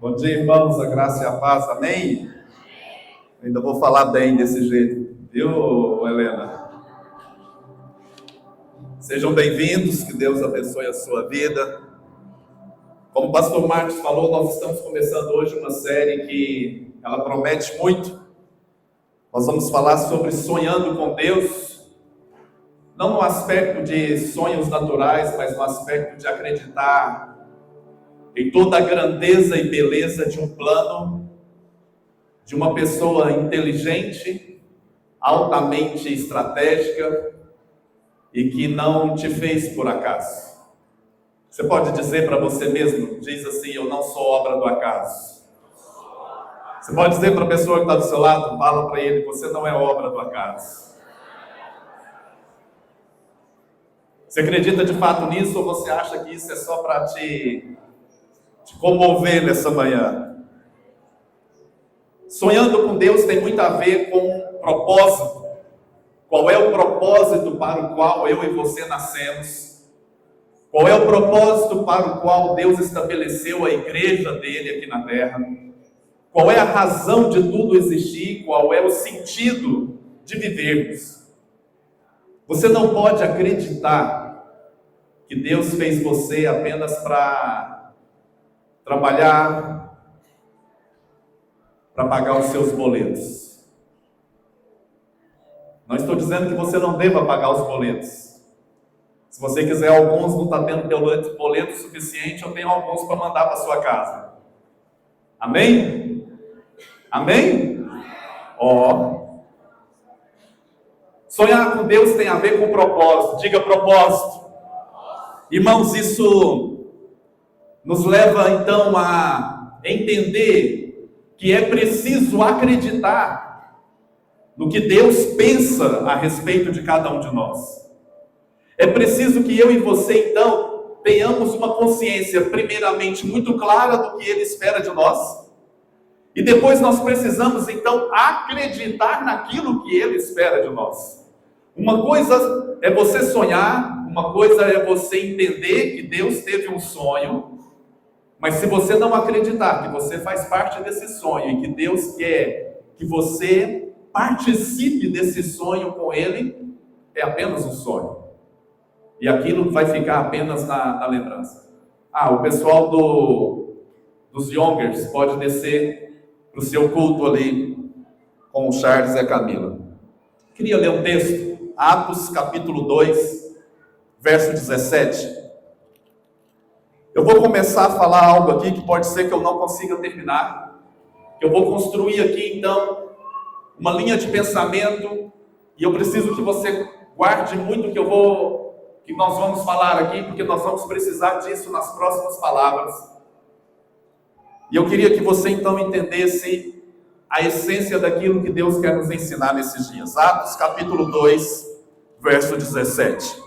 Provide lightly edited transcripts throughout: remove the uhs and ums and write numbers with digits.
Bom dia, irmãos, a graça e a paz, amém? Ainda vou falar bem desse jeito, viu, Helena? Sejam bem-vindos, que Deus abençoe a sua vida. Como o pastor Marcos falou, nós estamos começando hoje uma série que ela promete muito. Nós vamos falar sobre sonhando com Deus, não no aspecto de sonhos naturais, mas no aspecto de acreditar em toda a grandeza e beleza de um plano, de uma pessoa inteligente, altamente estratégica e que não te fez por acaso. Você pode dizer para você mesmo, diz assim: eu não sou obra do acaso. Você pode dizer para a pessoa que está do seu lado, fala para ele, você não é obra do acaso. Você acredita de fato nisso ou você acha que isso é só para te comover nessa manhã? Sonhando com Deus tem muito a ver com propósito. Qual é o propósito para o qual eu e você nascemos? Qual é o propósito para o qual Deus estabeleceu a igreja dele aqui na terra? Qual é a razão de tudo existir? Qual é o sentido de vivermos? Você não pode acreditar que Deus fez você apenas para trabalhar, para pagar os seus boletos. Não estou dizendo que você não deva pagar os boletos. Se você quiser alguns, não está tendo boleto suficiente, eu tenho alguns para mandar para sua casa. Amém? Amém? Sonhar com Deus tem a ver com propósito. Diga propósito. Irmãos, isso nos leva então a entender que é preciso acreditar no que Deus pensa a respeito de cada um de nós. É preciso que eu e você então tenhamos uma consciência primeiramente muito clara do que Ele espera de nós, e depois nós precisamos então acreditar naquilo que Ele espera de nós. Uma coisa é você sonhar, uma coisa é você entender que Deus teve um sonho, mas se você não acreditar que você faz parte desse sonho e que Deus quer que você participe desse sonho com Ele, é apenas um sonho. E aquilo vai ficar apenas na lembrança. O pessoal dos Youngers pode descer para o seu culto ali com o Charles e a Camila. Queria ler um texto, Atos capítulo 2, verso 17. Eu vou começar a falar algo aqui que pode ser que eu não consiga terminar. Eu vou construir aqui, então, uma linha de pensamento. E eu preciso que você guarde muito que nós vamos falar aqui, porque nós vamos precisar disso nas próximas palavras. E eu queria que você, então, entendesse a essência daquilo que Deus quer nos ensinar nesses dias. Atos capítulo 2, verso 17.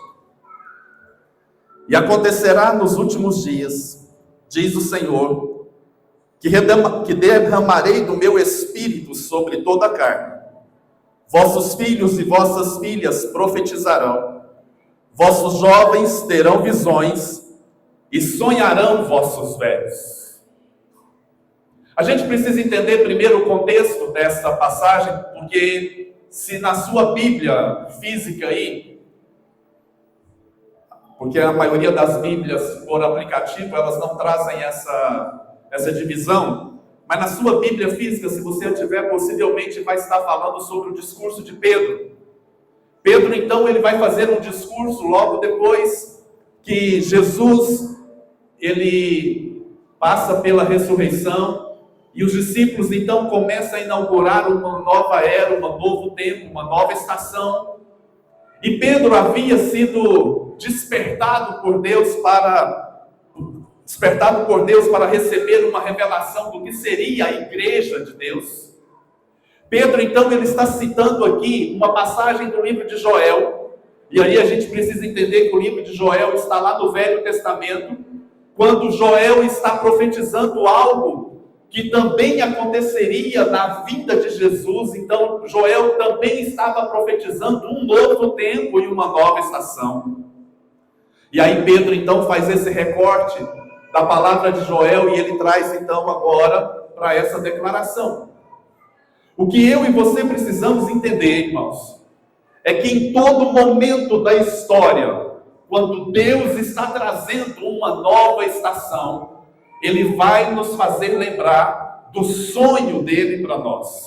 E acontecerá nos últimos dias, diz o Senhor, que derramarei do meu espírito sobre toda a carne. Vossos filhos e vossas filhas profetizarão, vossos jovens terão visões e sonharão vossos velhos. A gente precisa entender primeiro o contexto dessa passagem, porque se na sua Bíblia física aí, porque a maioria das Bíblias por aplicativo, elas não trazem essa divisão, mas na sua Bíblia física, se você tiver, possivelmente vai estar falando sobre o discurso de Pedro. Pedro, então, ele vai fazer um discurso logo depois que Jesus, ele passa pela ressurreição, e os discípulos, então, começam a inaugurar uma nova era, um novo tempo, uma nova estação. E Pedro havia sido despertado por Deus para receber uma revelação do que seria a igreja de Deus. Pedro, então, ele está citando aqui uma passagem do livro de Joel, e aí a gente precisa entender que o livro de Joel está lá no Velho Testamento, quando Joel está profetizando algo que também aconteceria na vinda de Jesus. Então Joel também estava profetizando um novo tempo e uma nova estação. E aí Pedro então faz esse recorte da palavra de Joel, e ele traz então agora para essa declaração. O que eu e você precisamos entender, irmãos, é que em todo momento da história, quando Deus está trazendo uma nova estação, Ele vai nos fazer lembrar do sonho dele para nós.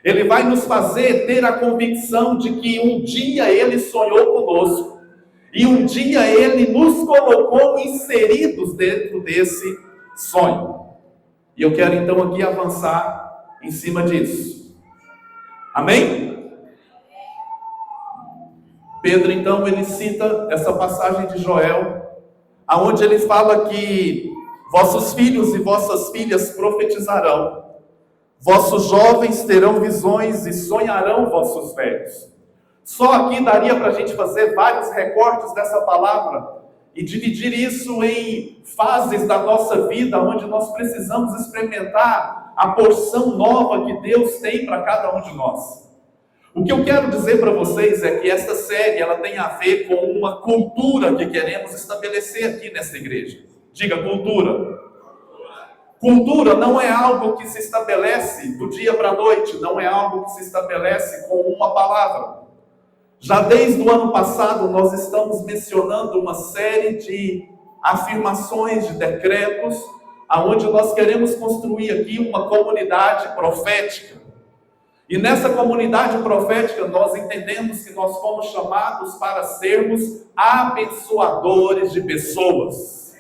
Ele vai nos fazer ter a convicção de que um dia Ele sonhou conosco, e um dia Ele nos colocou inseridos dentro desse sonho. E eu quero então aqui avançar em cima disso. Amém? Pedro então ele cita essa passagem de Joel, aonde ele fala que vossos filhos e vossas filhas profetizarão, vossos jovens terão visões e sonharão vossos velhos. Só aqui daria para a gente fazer vários recortes dessa palavra e dividir isso em fases da nossa vida, onde nós precisamos experimentar a porção nova que Deus tem para cada um de nós. O que eu quero dizer para vocês é que esta série ela tem a ver com uma cultura que queremos estabelecer aqui nesta igreja. Diga, cultura. Cultura não é algo que se estabelece do dia para a noite, não é algo que se estabelece com uma palavra. Já desde o ano passado, nós estamos mencionando uma série de afirmações, de decretos, aonde nós queremos construir aqui uma comunidade profética. E nessa comunidade profética, nós entendemos que nós fomos chamados para sermos abençoadores de pessoas.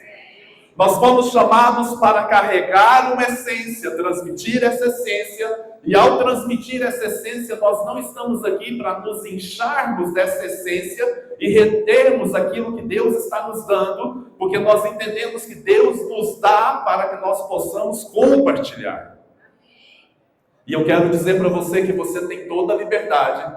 Nós fomos chamados para carregar uma essência, transmitir essa essência, e ao transmitir essa essência, nós não estamos aqui para nos incharmos dessa essência e retermos aquilo que Deus está nos dando, porque nós entendemos que Deus nos dá para que nós possamos compartilhar. E eu quero dizer para você que você tem toda a liberdade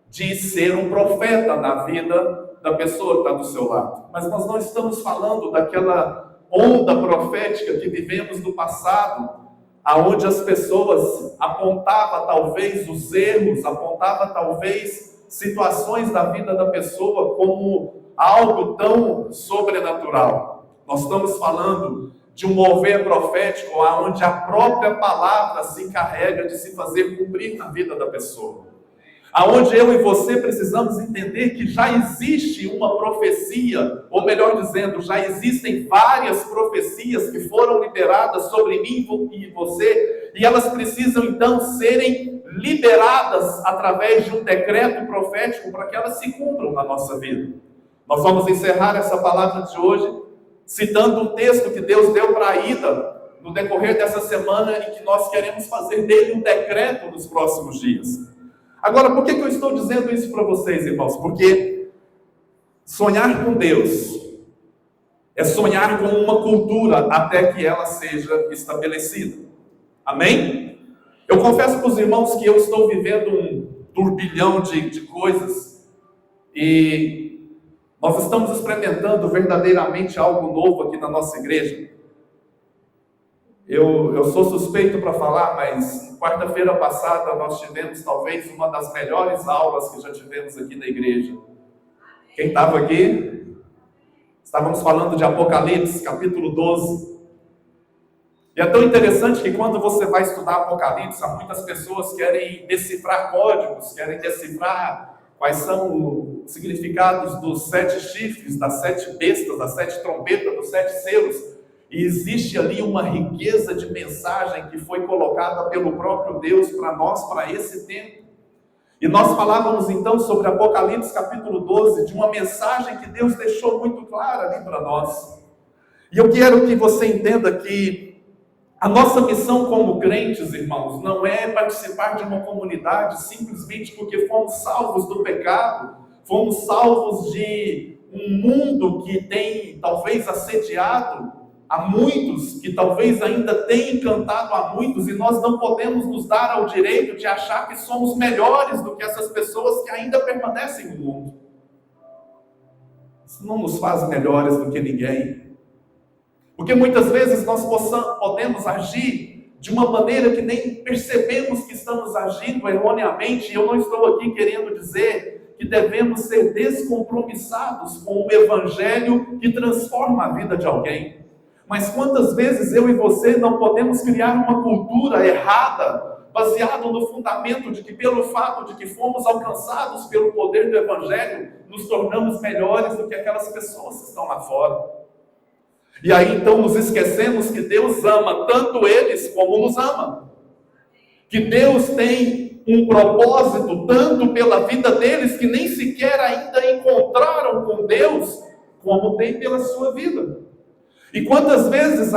de ser um profeta na vida da pessoa que está do seu lado. Mas nós não estamos falando daquela onda profética que vivemos no passado, aonde as pessoas apontavam talvez os erros, apontavam talvez situações da vida da pessoa como algo tão sobrenatural. Nós estamos falando de um mover profético onde a própria palavra se encarrega de se fazer cumprir na vida da pessoa. Aonde eu e você precisamos entender que já existe uma profecia, ou melhor dizendo, já existem várias profecias que foram liberadas sobre mim e você, e elas precisam então serem liberadas através de um decreto profético para que elas se cumpram na nossa vida. Nós vamos encerrar essa palavra de hoje citando um texto que Deus deu para a Ida no decorrer dessa semana e que nós queremos fazer dele um decreto nos próximos dias. Agora, por que eu estou dizendo isso para vocês, irmãos? Porque sonhar com Deus é sonhar com uma cultura até que ela seja estabelecida. Amém? Eu confesso para os irmãos que eu estou vivendo um turbilhão de coisas e nós estamos experimentando verdadeiramente algo novo aqui na nossa igreja. Eu sou suspeito para falar, mas quarta-feira passada nós tivemos talvez uma das melhores aulas que já tivemos aqui na igreja. Quem estava aqui? Estávamos falando de Apocalipse, capítulo 12. E é tão interessante que quando você vai estudar Apocalipse, muitas pessoas querem decifrar códigos, querem decifrar quais são os significados dos 7 chifres, das 7 bestas, das 7 trombetas, dos 7 selos. E existe ali uma riqueza de mensagem que foi colocada pelo próprio Deus para nós, para esse tempo. E nós falávamos então sobre Apocalipse capítulo 12, de uma mensagem que Deus deixou muito clara ali para nós. E eu quero que você entenda que a nossa missão como crentes, irmãos, não é participar de uma comunidade simplesmente porque fomos salvos do pecado, fomos salvos de um mundo que tem talvez assediado a muitos, que talvez ainda tenha encantado a muitos, e nós não podemos nos dar ao direito de achar que somos melhores do que essas pessoas que ainda permanecem no mundo. Isso não nos faz melhores do que ninguém. Porque muitas vezes nós podemos agir de uma maneira que nem percebemos que estamos agindo erroneamente, e eu não estou aqui querendo dizer que devemos ser descompromissados com o evangelho que transforma a vida de alguém. Mas quantas vezes eu e você não podemos criar uma cultura errada, baseada no fundamento de que pelo fato de que fomos alcançados pelo poder do Evangelho, nos tornamos melhores do que aquelas pessoas que estão lá fora. E aí então nos esquecemos que Deus ama tanto eles como nos ama. Que Deus tem um propósito tanto pela vida deles que nem sequer ainda encontraram com Deus, como tem pela sua vida. E quantas vezes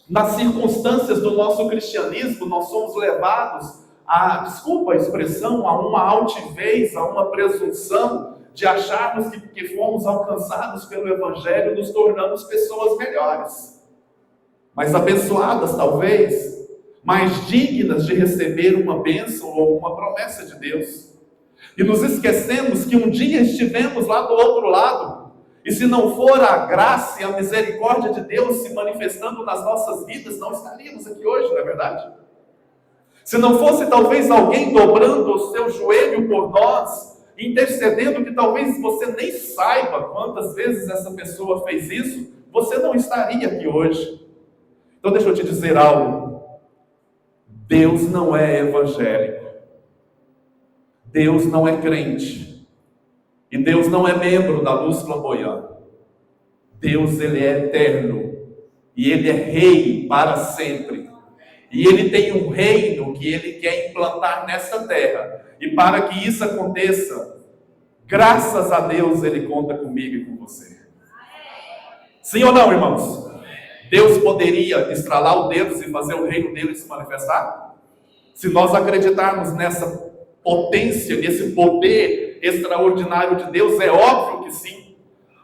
nas circunstâncias do nosso cristianismo nós somos levados a, desculpa a expressão, a uma altivez, a uma presunção de acharmos que porque fomos alcançados pelo Evangelho nos tornamos pessoas melhores, mais abençoadas talvez, mais dignas de receber uma bênção ou uma promessa de Deus. E nos esquecemos que um dia estivemos lá do outro lado. E se não for a graça e a misericórdia de Deus se manifestando nas nossas vidas, não estaríamos aqui hoje, não é verdade? Se não fosse talvez alguém dobrando o seu joelho por nós, intercedendo, que talvez você nem saiba quantas vezes essa pessoa fez isso, você não estaria aqui hoje. Então deixa eu te dizer algo. Deus não é evangélico. Deus não é crente. E Deus não é membro da luz flamboyante. Deus, Ele é eterno. E Ele é rei para sempre. E Ele tem um reino que Ele quer implantar nessa terra. E para que isso aconteça, graças a Deus, Ele conta comigo e com você. Sim ou não, irmãos? Deus poderia estralar o dedo e fazer o reino dele se manifestar? Se nós acreditarmos nessa potência, nesse poder extraordinário de Deus, é óbvio que sim.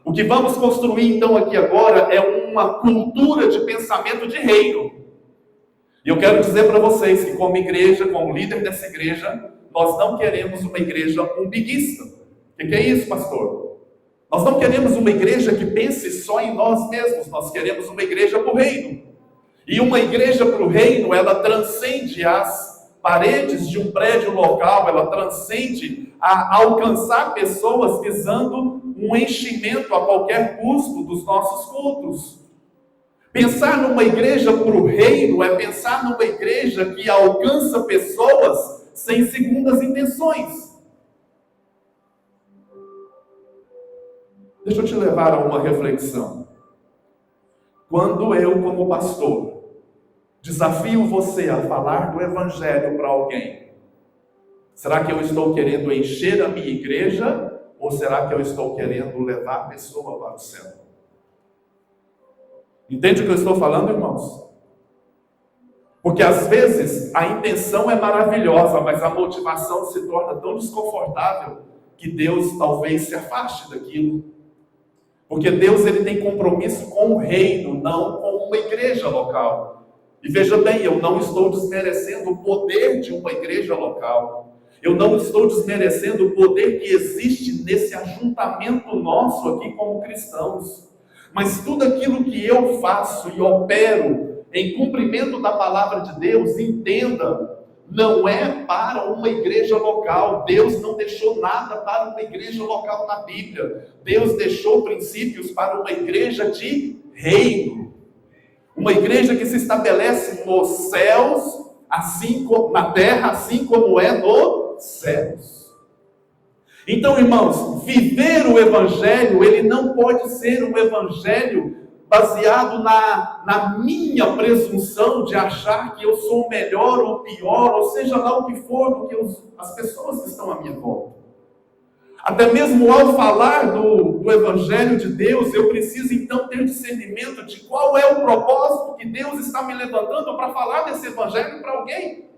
O que vamos construir então aqui agora é uma cultura de pensamento de reino. E eu quero dizer para vocês que como igreja, como líder dessa igreja, nós não queremos uma igreja umbiguista. O que é isso, pastor? Nós não queremos uma igreja que pense só em nós mesmos, nós queremos uma igreja para o reino. E uma igreja para o reino, ela transcende as paredes de um prédio local, ela transcende a alcançar pessoas visando um enchimento a qualquer custo dos nossos cultos. Pensar numa igreja para o reino é pensar numa igreja que alcança pessoas sem segundas intenções. Deixa eu te levar a uma reflexão. Quando eu, como pastor, desafio você a falar do Evangelho para alguém, será que eu estou querendo encher a minha igreja ou será que eu estou querendo levar a pessoa para o céu? Entende o que eu estou falando, irmãos? Porque às vezes a intenção é maravilhosa, mas a motivação se torna tão desconfortável que Deus talvez se afaste daquilo. Porque Deus, ele tem compromisso com o reino, não com uma igreja local. E veja bem, eu não estou desmerecendo o poder de uma igreja local. Eu não estou desmerecendo o poder que existe nesse ajuntamento nosso aqui como cristãos. Mas tudo aquilo que eu faço e opero em cumprimento da palavra de Deus, entenda, não é para uma igreja local. Deus não deixou nada para uma igreja local na Bíblia. Deus deixou princípios para uma igreja de reino. Uma igreja que se estabelece nos céus, assim como na terra, assim como é nos céus. Então, irmãos, viver o Evangelho, ele não pode ser um Evangelho baseado na minha presunção de achar que eu sou melhor ou pior, ou seja lá o que for, do que as pessoas que estão à minha volta. Até mesmo ao falar do Evangelho de Deus, eu preciso então ter discernimento de qual é o propósito que Deus está me levantando para falar desse Evangelho para alguém.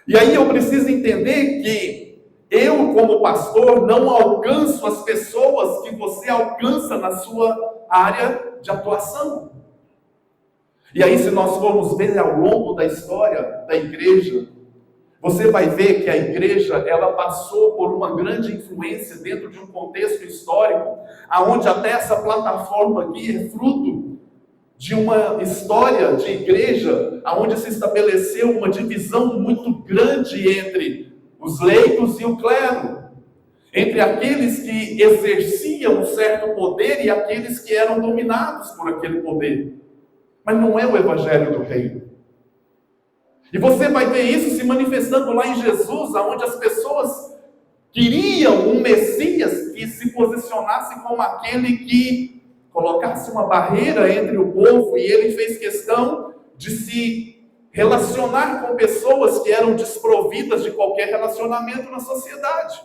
E aí eu preciso entender que eu, como pastor, não alcanço as pessoas que você alcança na sua área de atuação. E aí, se nós formos ver ao longo da história da igreja, você vai ver que a igreja, ela passou por uma grande influência dentro de um contexto histórico, aonde até essa plataforma aqui é fruto de uma história de igreja, aonde se estabeleceu uma divisão muito grande entre os leigos e o clero. entre aqueles que exerciam um certo poder e aqueles que eram dominados por aquele poder. Mas não é o evangelho do reino. E você vai ver isso se manifestando lá em Jesus, onde as pessoas queriam um Messias que se posicionasse como aquele que colocasse uma barreira entre o povo, e ele fez questão de se relacionar com pessoas que eram desprovidas de qualquer relacionamento na sociedade.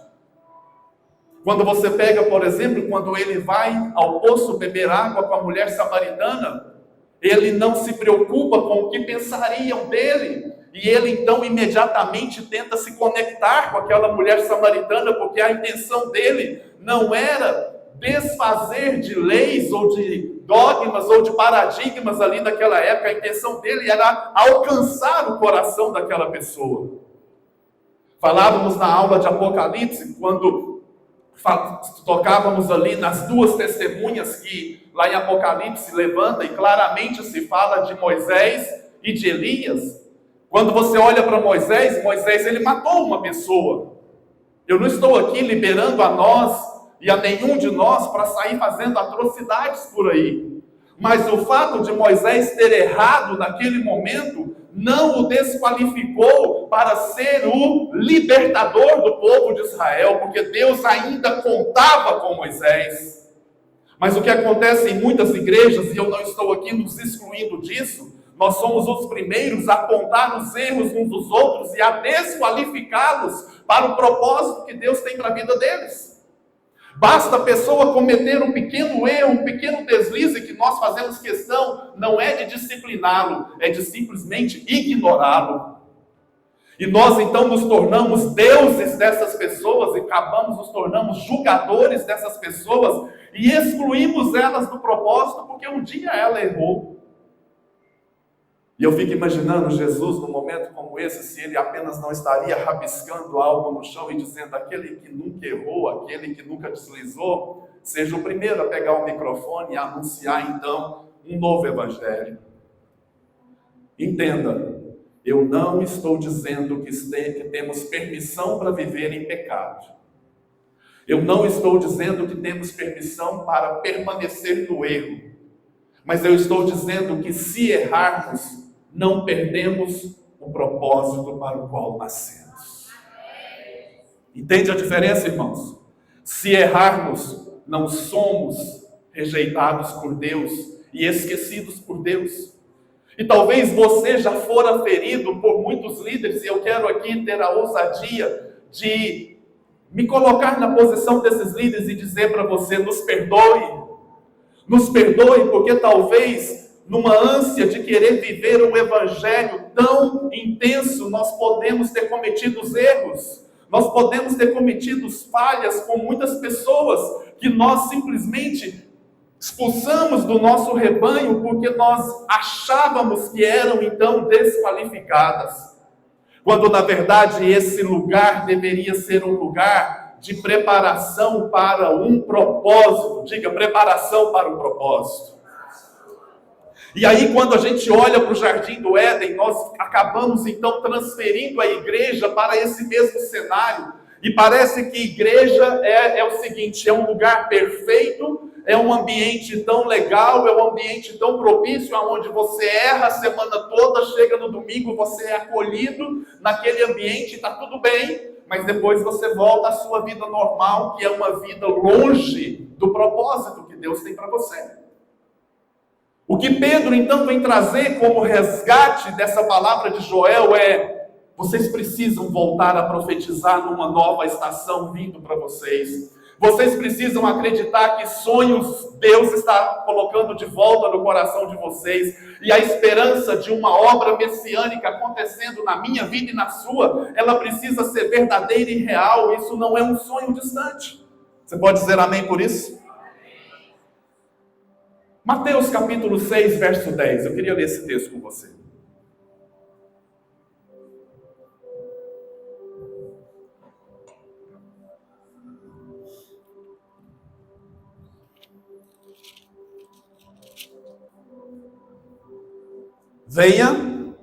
Quando você pega, por exemplo, quando ele vai ao poço beber água com a mulher samaritana, ele não se preocupa com o que pensariam dele, e ele então imediatamente tenta se conectar com aquela mulher samaritana, porque a intenção dele não era desfazer de leis ou de dogmas ou de paradigmas ali daquela época. A intenção dele era alcançar o coração daquela pessoa. Falávamos na aula de Apocalipse, quando tocávamos ali nas duas testemunhas que lá em Apocalipse levanta, e claramente se fala de Moisés e de Elias. Quando você olha para Moisés, ele matou uma pessoa. Eu não estou aqui liberando a nós e a nenhum de nós para sair fazendo atrocidades por aí. Mas o fato de Moisés ter errado naquele momento não o desqualificou para ser o libertador do povo de Israel, porque Deus ainda contava com Moisés. Mas o que acontece em muitas igrejas, e eu não estou aqui nos excluindo disso, nós somos os primeiros a apontar os erros uns dos outros e a desqualificá-los para o propósito que Deus tem para a vida deles. Basta a pessoa cometer um pequeno erro, um pequeno deslize, que nós fazemos questão não é de discipliná-lo, é de simplesmente ignorá-lo. E nós então nos tornamos deuses dessas pessoas, e acabamos nos tornamos julgadores dessas pessoas e excluímos elas do propósito porque um dia ela errou. E eu fico imaginando Jesus num momento como esse, se ele apenas não estaria rabiscando algo no chão e dizendo: aquele que nunca errou, aquele que nunca deslizou, seja o primeiro a pegar o microfone e anunciar então um novo evangelho. Entenda, eu não estou dizendo que temos permissão para viver em pecado. Eu não estou dizendo que temos permissão para permanecer no erro. Mas eu estou dizendo que se errarmos, não perdemos o propósito para o qual nascemos. Entende a diferença, irmãos? Se errarmos, não somos rejeitados por Deus e esquecidos por Deus. E talvez você já fora ferido por muitos líderes, e eu quero aqui ter a ousadia de me colocar na posição desses líderes e dizer para você: nos perdoe. Nos perdoe, porque talvez numa ânsia de querer viver um evangelho tão intenso, nós podemos ter cometido erros, nós podemos ter cometido falhas com muitas pessoas que nós simplesmente expulsamos do nosso rebanho porque nós achávamos que eram então desqualificadas, quando na verdade esse lugar deveria ser um lugar de preparação para um propósito. Diga: preparação para um propósito. E aí, quando a gente olha para o Jardim do Éden, nós acabamos então transferindo a igreja para esse mesmo cenário. E parece que igreja é o seguinte: é um lugar perfeito, é um ambiente tão legal, é um ambiente tão propício, onde você erra a semana toda, chega no domingo, você é acolhido naquele ambiente, está tudo bem, mas depois você volta à sua vida normal, que é uma vida longe do propósito que Deus tem para você. O que Pedro então vem trazer como resgate dessa palavra de Joel é: vocês precisam voltar a profetizar numa nova estação vindo para vocês. Vocês precisam acreditar que sonhos Deus está colocando de volta no coração de vocês. E a esperança de uma obra messiânica acontecendo na minha vida e na sua, ela precisa ser verdadeira e real. Isso não é um sonho distante. Você pode dizer amém por isso? Mateus capítulo 6, verso 10. Eu queria ler esse texto com você. Venha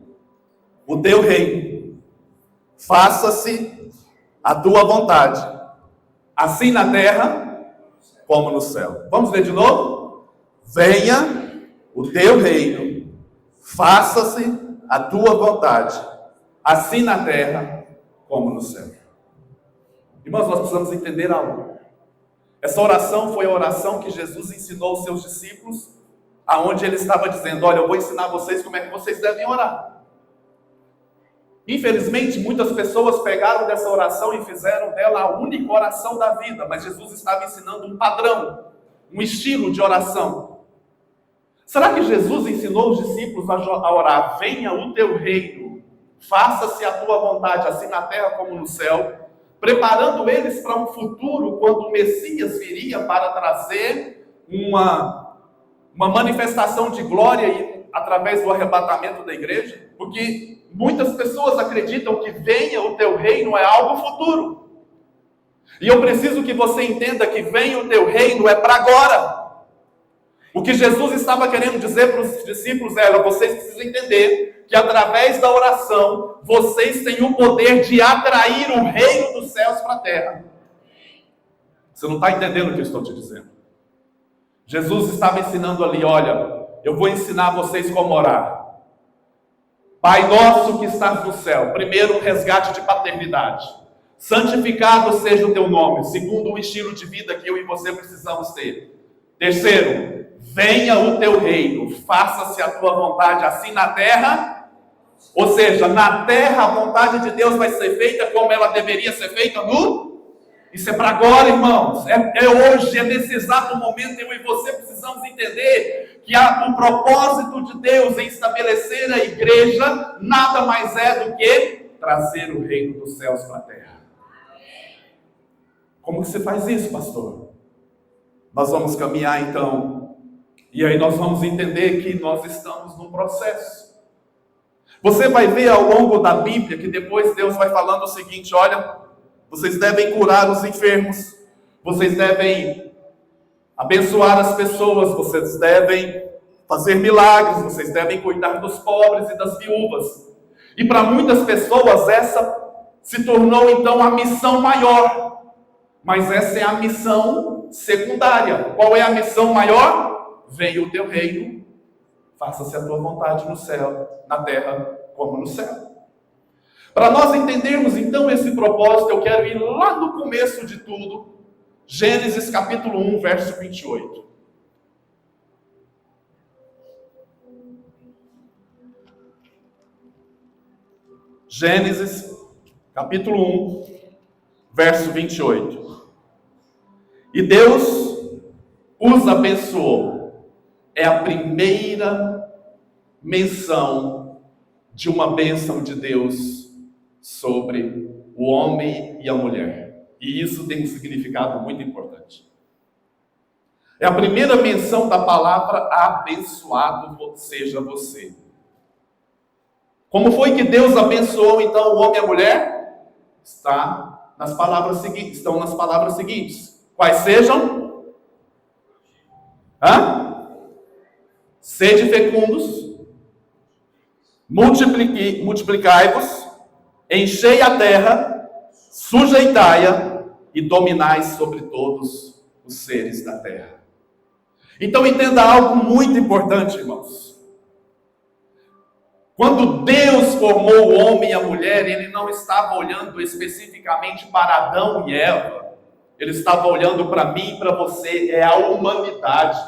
o teu reino, faça-se a tua vontade, assim na terra como no céu. Vamos ler de novo? Venha o teu reino, faça-se a tua vontade, assim na terra como no céu. Irmãos, nós precisamos entender algo. Essa oração foi a oração que Jesus ensinou aos seus discípulos, aonde ele estava dizendo: olha, eu vou ensinar vocês como é que vocês devem orar. Infelizmente, muitas pessoas pegaram dessa oração e fizeram dela a única oração da vida, mas Jesus estava ensinando um padrão, um estilo de oração. Será que Jesus ensinou os discípulos a orar: venha o teu reino, faça-se a tua vontade, assim na terra como no céu, preparando eles para um futuro, quando o Messias viria para trazer uma manifestação de glória através do arrebatamento da igreja? Porque muitas pessoas acreditam que venha o teu reino é algo futuro. E eu preciso que você entenda que venha o teu reino é para agora. O que Jesus estava querendo dizer para os discípulos era: vocês precisam entender que através da oração, vocês têm o poder de atrair o reino dos céus para a terra. Você não está entendendo o que eu estou te dizendo? Jesus estava ensinando ali: olha, eu vou ensinar vocês como orar. Pai nosso que estás no céu. Primeiro, um resgate de paternidade. Santificado seja o teu nome, segundo o estilo de vida que eu e você precisamos ter. Terceiro, venha o teu reino, faça-se a tua vontade, assim na terra. Ou seja, na terra a vontade de Deus vai ser feita como ela deveria ser feita no... Isso é para agora, irmãos. É hoje, é nesse exato momento. Eu e você precisamos entender que o propósito de Deus em estabelecer a igreja nada mais é do que trazer o reino dos céus para a terra. Como que você faz isso, pastor? Nós vamos caminhar então, e aí nós vamos entender que nós estamos num processo. Você vai ver ao longo da Bíblia que depois Deus vai falando o seguinte: olha, vocês devem curar os enfermos, vocês devem abençoar as pessoas, vocês devem fazer milagres, vocês devem cuidar dos pobres e das viúvas. E para muitas pessoas essa se tornou então a missão maior. Mas essa é a missão secundária. Qual é a missão maior? Venha o teu reino, faça-se a tua vontade no céu, na terra como no céu. Para nós entendermos então esse propósito, eu quero ir lá no começo de tudo, Gênesis capítulo 1, verso 28. Gênesis capítulo 1, verso 28. E Deus os abençoou. É a primeira menção de uma bênção de Deus sobre o homem e a mulher. E isso tem um significado muito importante. É a primeira menção da palavra abençoado seja você. Como foi que Deus abençoou então o homem e a mulher? Estão nas palavras seguintes. Quais sejam? Sede fecundos, multiplicai-vos, enchei a terra, sujeitai-a e dominai sobre todos os seres da terra. Então entenda algo muito importante, irmãos. Quando Deus formou o homem e a mulher, Ele não estava olhando especificamente para Adão e Eva. Ele estava olhando para mim e para você, é a humanidade.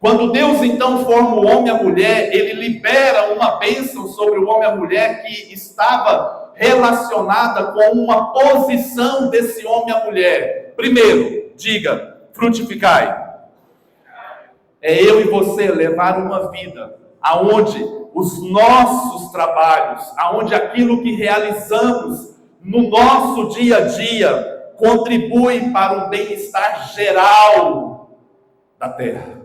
Quando Deus então forma o homem e a mulher, Ele libera uma bênção sobre o homem e a mulher que estava relacionada com uma posição desse homem e a mulher. Primeiro, diga, frutificai. É eu e você levar uma vida aonde os nossos trabalhos, aonde aquilo que realizamos no nosso dia a dia contribui para o bem-estar geral da terra.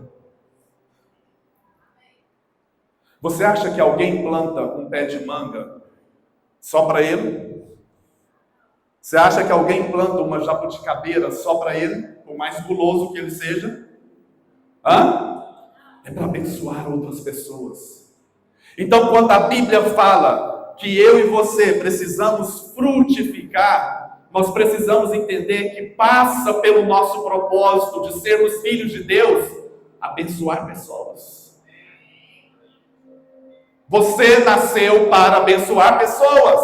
Você acha que alguém planta um pé de manga só para ele? Você acha que alguém planta uma jabuticabeira só para ele, por mais guloso que ele seja? É para abençoar outras pessoas. Então, quando a Bíblia fala que eu e você precisamos frutificar, nós precisamos entender que passa pelo nosso propósito de sermos filhos de Deus, abençoar pessoas. Você nasceu para abençoar pessoas.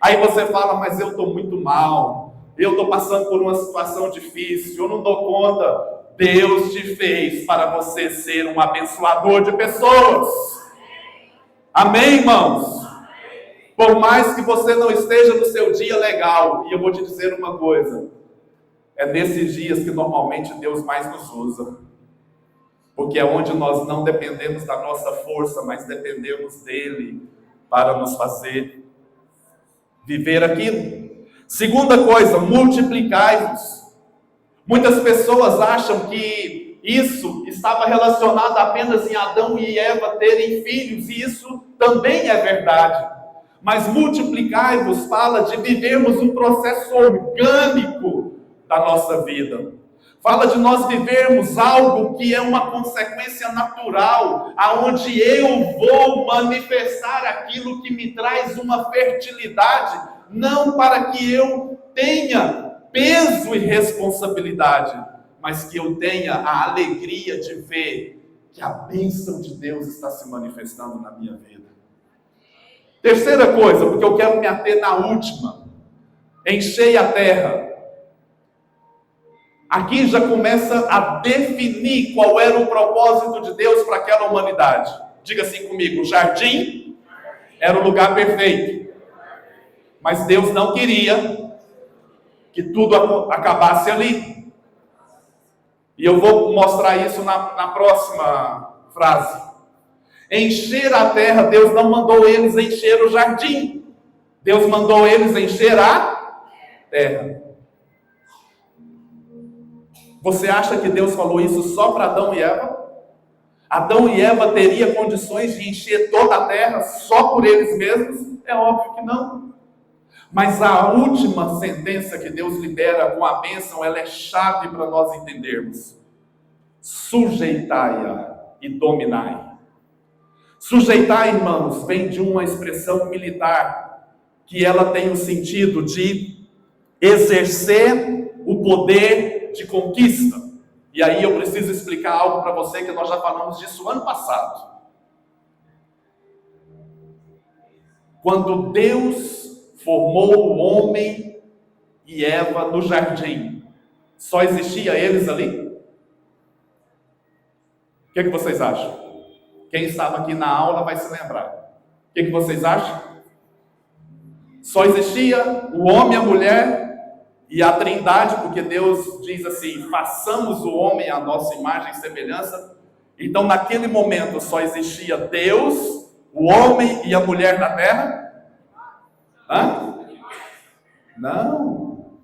Aí você fala, mas eu estou muito mal, eu estou passando por uma situação difícil, eu não dou conta. Deus te fez para você ser um abençoador de pessoas. Amém, irmãos? Por mais que você não esteja no seu dia legal, e eu vou te dizer uma coisa, é nesses dias que normalmente Deus mais nos usa, porque é onde nós não dependemos da nossa força, mas dependemos dele para nos fazer viver aquilo. Segunda coisa, multiplicai-vos. Muitas pessoas acham que isso estava relacionado apenas em Adão e Eva terem filhos, e isso também é verdade. Mas multiplicai-vos fala de vivermos um processo orgânico da nossa vida. Fala de nós vivermos algo que é uma consequência natural, aonde eu vou manifestar aquilo que me traz uma fertilidade, não para que eu tenha peso e responsabilidade, mas que eu tenha a alegria de ver que a bênção de Deus está se manifestando na minha vida. Terceira coisa, porque eu quero me ater na última, enchei a terra. Aqui já começa a definir qual era o propósito de Deus para aquela humanidade. Diga assim comigo, o jardim era o lugar perfeito, mas Deus não queria que tudo acabasse ali. E eu vou mostrar isso na próxima frase. Encher a terra, Deus não mandou eles encher o jardim. Deus mandou eles encher a terra. Você acha que Deus falou isso só para Adão e Eva? Adão e Eva teriam condições de encher toda a terra só por eles mesmos? É óbvio que não. Mas a última sentença que Deus libera com a bênção, ela é chave para nós entendermos. Sujeitai-a e dominai. Sujeitar, irmãos, vem de uma expressão militar, que ela tem o sentido de exercer o poder de conquista. E aí eu preciso explicar algo para você, que nós já falamos disso ano passado. Quando Deus formou o homem e Eva no jardim, só existia eles ali? O que vocês acham? Quem estava aqui na aula vai se lembrar. O que vocês acham? Só existia o homem, a mulher e a trindade, porque Deus diz assim, façamos o homem à nossa imagem e semelhança. Então naquele momento só existia Deus, o homem e a mulher na terra? Hã? Não.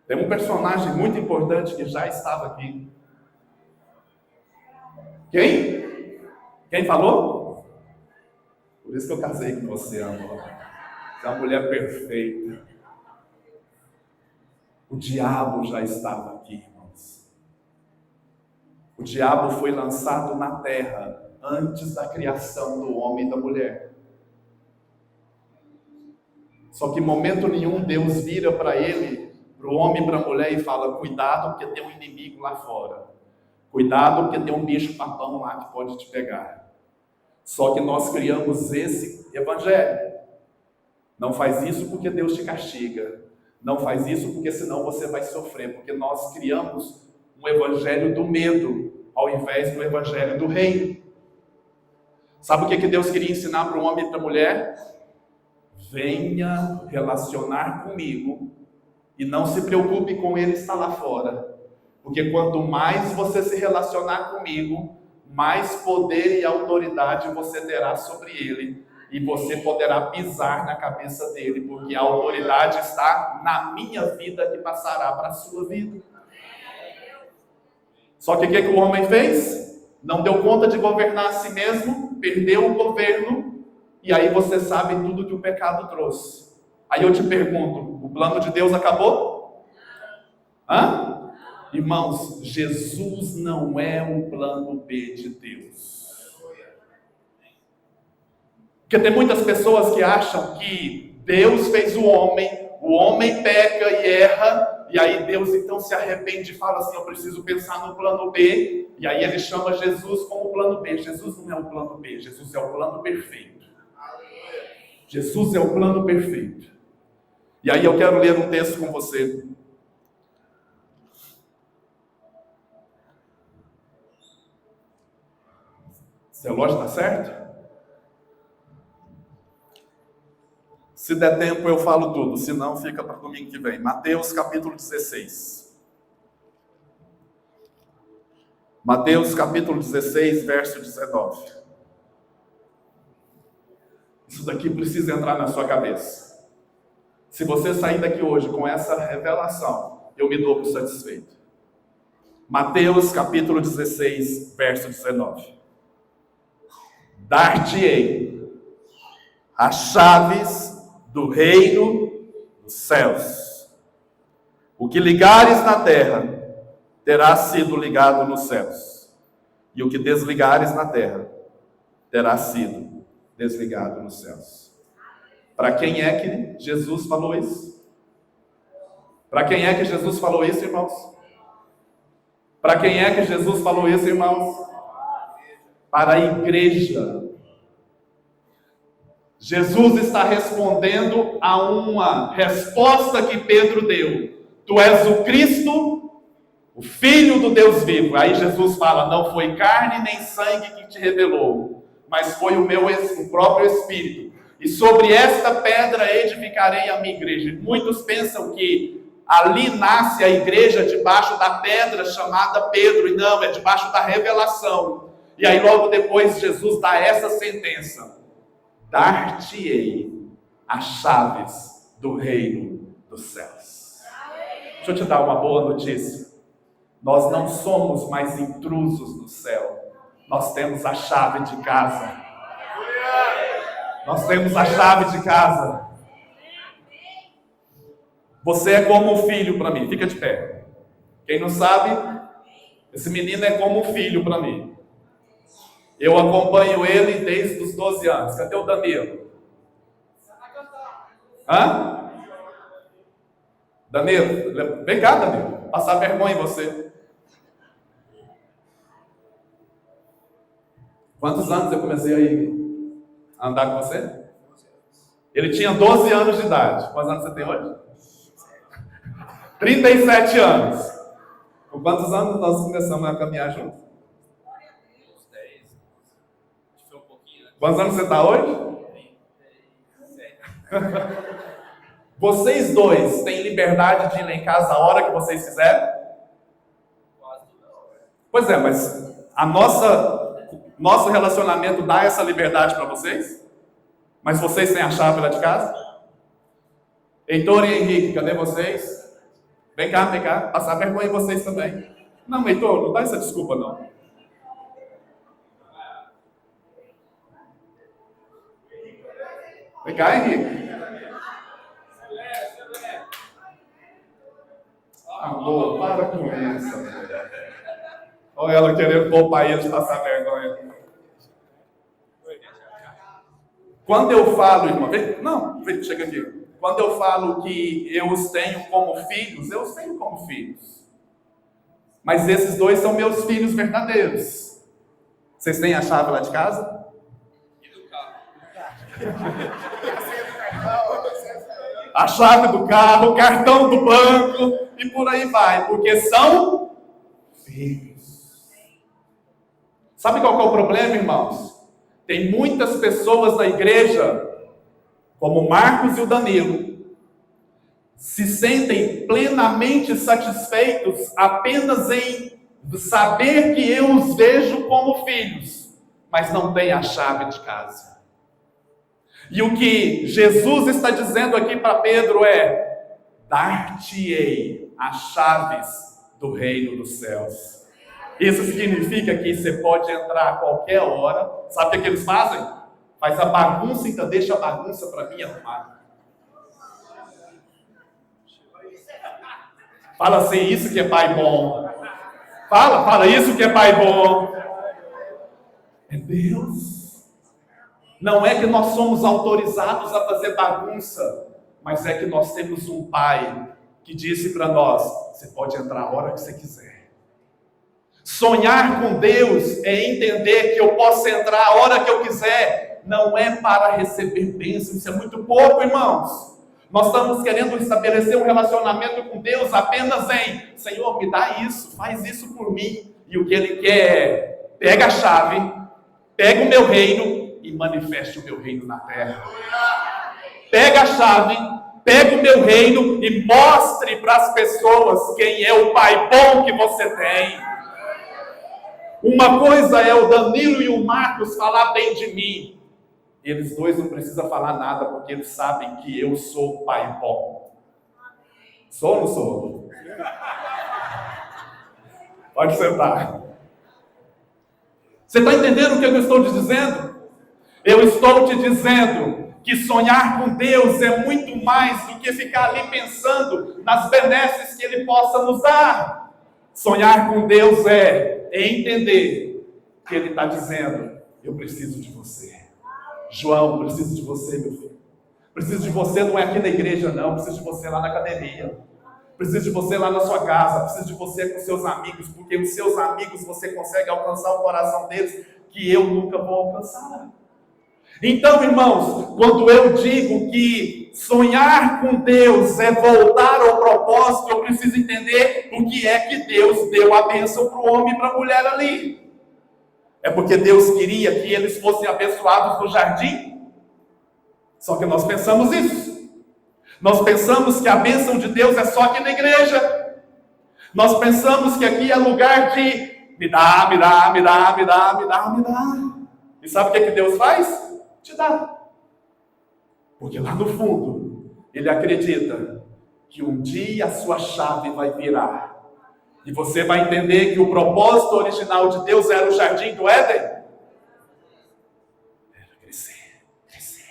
Tem um personagem muito importante que já estava aqui. Quem? Quem falou? Por isso que eu casei com você, amor. Você é uma mulher perfeita. O diabo já estava aqui, irmãos. O diabo foi lançado na terra antes da criação do homem e da mulher. Só que em momento nenhum Deus vira para ele, para o homem e para a mulher e fala, cuidado porque tem um inimigo lá fora. Cuidado porque tem um bicho papão lá que pode te pegar. Só que nós criamos esse evangelho. Não faz isso porque Deus te castiga. Não faz isso porque senão você vai sofrer. Porque nós criamos um evangelho do medo, ao invés do evangelho do reino. Sabe o que Deus queria ensinar para o homem e para a mulher? Venha relacionar comigo e não se preocupe com ele estar lá fora. Porque quanto mais você se relacionar comigo, mais poder e autoridade você terá sobre ele. E você poderá pisar na cabeça dele, porque a autoridade está na minha vida que passará para a sua vida. Só que o que o homem fez? Não deu conta de governar a si mesmo, perdeu o governo, e aí você sabe tudo que o pecado trouxe. Aí eu te pergunto, o plano de Deus acabou? Hã? Irmãos, Jesus não é um plano B de Deus. Porque tem muitas pessoas que acham que Deus fez o homem peca e erra, e aí Deus então se arrepende e fala assim, eu preciso pensar no plano B, e aí ele chama Jesus como plano B. Jesus não é o plano B, Jesus é o plano perfeito. Jesus é o plano perfeito. E aí eu quero ler um texto com você. Seu relógio está certo? Se der tempo eu falo tudo, se não fica para domingo que vem. Mateus capítulo 16. Mateus capítulo 16, verso 19. Isso daqui precisa entrar na sua cabeça. Se você sair daqui hoje com essa revelação, eu me dou por satisfeito. Mateus capítulo 16, verso 19. Dar-te-ei as chaves do reino dos céus. O que ligares na terra, terá sido ligado nos céus. E o que desligares na terra, terá sido desligado nos céus. Para quem é que Jesus falou isso? Para quem é que Jesus falou isso, irmãos? Para quem é que Jesus falou isso, irmãos? Para a igreja. Jesus está respondendo a uma resposta que Pedro deu. Tu és o Cristo, o Filho do Deus vivo. Aí Jesus fala, não foi carne nem sangue que te revelou, mas foi o próprio Espírito. E sobre esta pedra edificarei a minha igreja. Muitos pensam que ali nasce a igreja debaixo da pedra chamada Pedro, e não, é debaixo da revelação. E aí logo depois Jesus dá essa sentença. Dar-te-ei as chaves do reino dos céus. Deixa eu te dar uma boa notícia. Nós não somos mais intrusos no céu. Nós temos a chave de casa. Nós temos a chave de casa. Você é como um filho para mim. Fica de pé. Quem não sabe, esse menino é como um filho para mim. Eu acompanho ele desde os 12 anos. Cadê o Danilo? Hã? Danilo, vem cá, Danilo. Passar vergonha em você. Quantos anos eu comecei a andar com você? Ele tinha 12 anos de idade. Quantos anos você tem hoje? 37 anos. Com quantos anos nós começamos a caminhar juntos? Quantos anos você está hoje? 37. Vocês dois têm liberdade de ir lá em casa a hora que vocês quiserem? Pois é, mas nosso relacionamento dá essa liberdade para vocês? Mas vocês têm a chave lá de casa? Heitor e Henrique, cadê vocês? Vem cá, passar vergonha em vocês também. Não, Heitor, não dá essa desculpa não. Vem cá, Henrique. Amor, para com isso. Olha ela querendo poupar eles passar vergonha. Quando eu falo, irmão, chega aqui. Quando eu falo que eu os tenho como filhos, eu os tenho como filhos. Mas esses dois são meus filhos verdadeiros. Vocês têm a chave lá de casa? A chave do carro, o cartão do banco e por aí vai, porque são filhos. Sabe qual que é o problema, irmãos? Tem muitas pessoas na igreja, como o Marcos e o Danilo, se sentem plenamente satisfeitos apenas em saber que eu os vejo como filhos, mas não têm a chave de casa. E o que Jesus está dizendo aqui para Pedro é: dar-te-ei as chaves do reino dos céus. Isso significa que você pode entrar a qualquer hora. Sabe o que eles fazem? Faz a bagunça, então deixa a bagunça para mim arrumar. Fala assim, isso que é pai bom. Fala isso que é pai bom. É Deus. Não é que nós somos autorizados a fazer bagunça, mas é que nós temos um Pai que disse para nós: você pode entrar a hora que você quiser. Sonhar com Deus é entender que eu posso entrar a hora que eu quiser. Não é para receber bênção, isso é muito pouco, irmãos. Nós estamos querendo estabelecer um relacionamento com Deus apenas em: Senhor, me dá isso, faz isso por mim. E o que Ele quer é: pega a chave, pega o meu reino e manifeste o meu reino na terra. Pega a chave, pega o meu reino e mostre para as pessoas quem é o Pai bom que você tem. Uma coisa é o Danilo e o Marcos falar bem de mim. Eles dois não precisam falar nada, porque eles sabem que eu sou o Pai bom. Sou ou não sou? Pode sentar. Você está entendendo o que eu estou te dizendo? Eu estou te dizendo que sonhar com Deus é muito mais do que ficar ali pensando nas benesses que Ele possa nos dar. Sonhar com Deus é entender que Ele está dizendo: eu preciso de você. João, preciso de você, meu filho. Preciso de você, não é aqui na igreja não, preciso de você lá na academia. Preciso de você lá na sua casa, preciso de você com seus amigos, porque os seus amigos você consegue alcançar o coração deles, que eu nunca vou alcançar. Então, irmãos, quando eu digo que sonhar com Deus é voltar ao propósito, eu preciso entender o que é que Deus deu a bênção para o homem e para a mulher ali. É porque Deus queria que eles fossem abençoados no jardim? Só que nós pensamos isso. Nós pensamos que a bênção de Deus é só aqui na igreja. Nós pensamos que aqui é lugar de me dá, me dá, me dá, me dá, me dá, me dá. E sabe o que Deus faz? Te dá. Porque lá no fundo, Ele acredita que um dia a sua chave vai virar. E você vai entender que o propósito original de Deus era o jardim do Éden. Era crescer, crescer,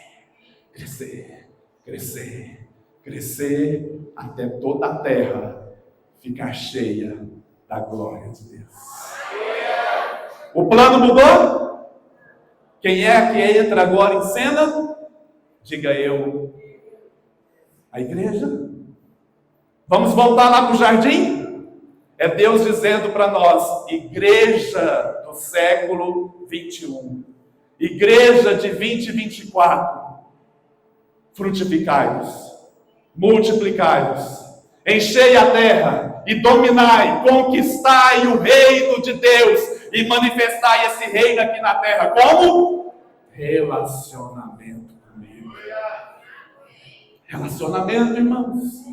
crescer, crescer, crescer, até toda a terra ficar cheia da glória de Deus. O plano mudou? Quem é que entra agora em cena? Diga eu. A igreja. Vamos voltar lá para o jardim? É Deus dizendo para nós: igreja do século 21, igreja de 2024, frutificai-vos, multiplicai-vos, enchei a terra e dominai, conquistai o reino de Deus e manifestai esse reino aqui na terra. Como? Relacionamento comigo. Relacionamento, irmãos.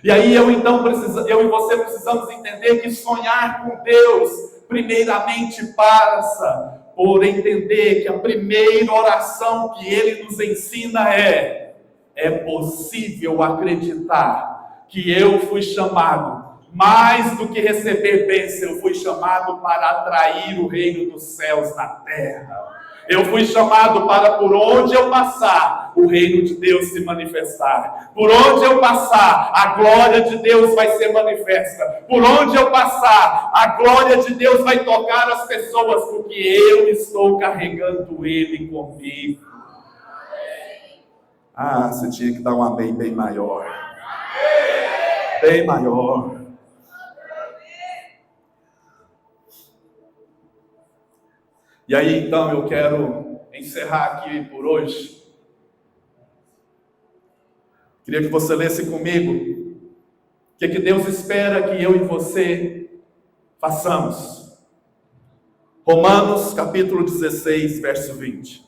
E aí eu e você precisamos entender que sonhar com Deus primeiramente passa por entender que a primeira oração que Ele nos ensina é possível acreditar que eu fui chamado, mais do que receber bênção, eu fui chamado para atrair o reino dos céus na terra. Eu fui chamado para, por onde eu passar, o reino de Deus se manifestar. Por onde eu passar, a glória de Deus vai ser manifesta. Por onde eu passar, a glória de Deus vai tocar as pessoas, porque eu estou carregando Ele comigo. Ah, você tinha que dar um amém bem maior. Bem maior. E aí, então, eu quero encerrar aqui por hoje. Queria que você lesse comigo o que Deus espera que eu e você façamos. Romanos, capítulo 16, verso 20.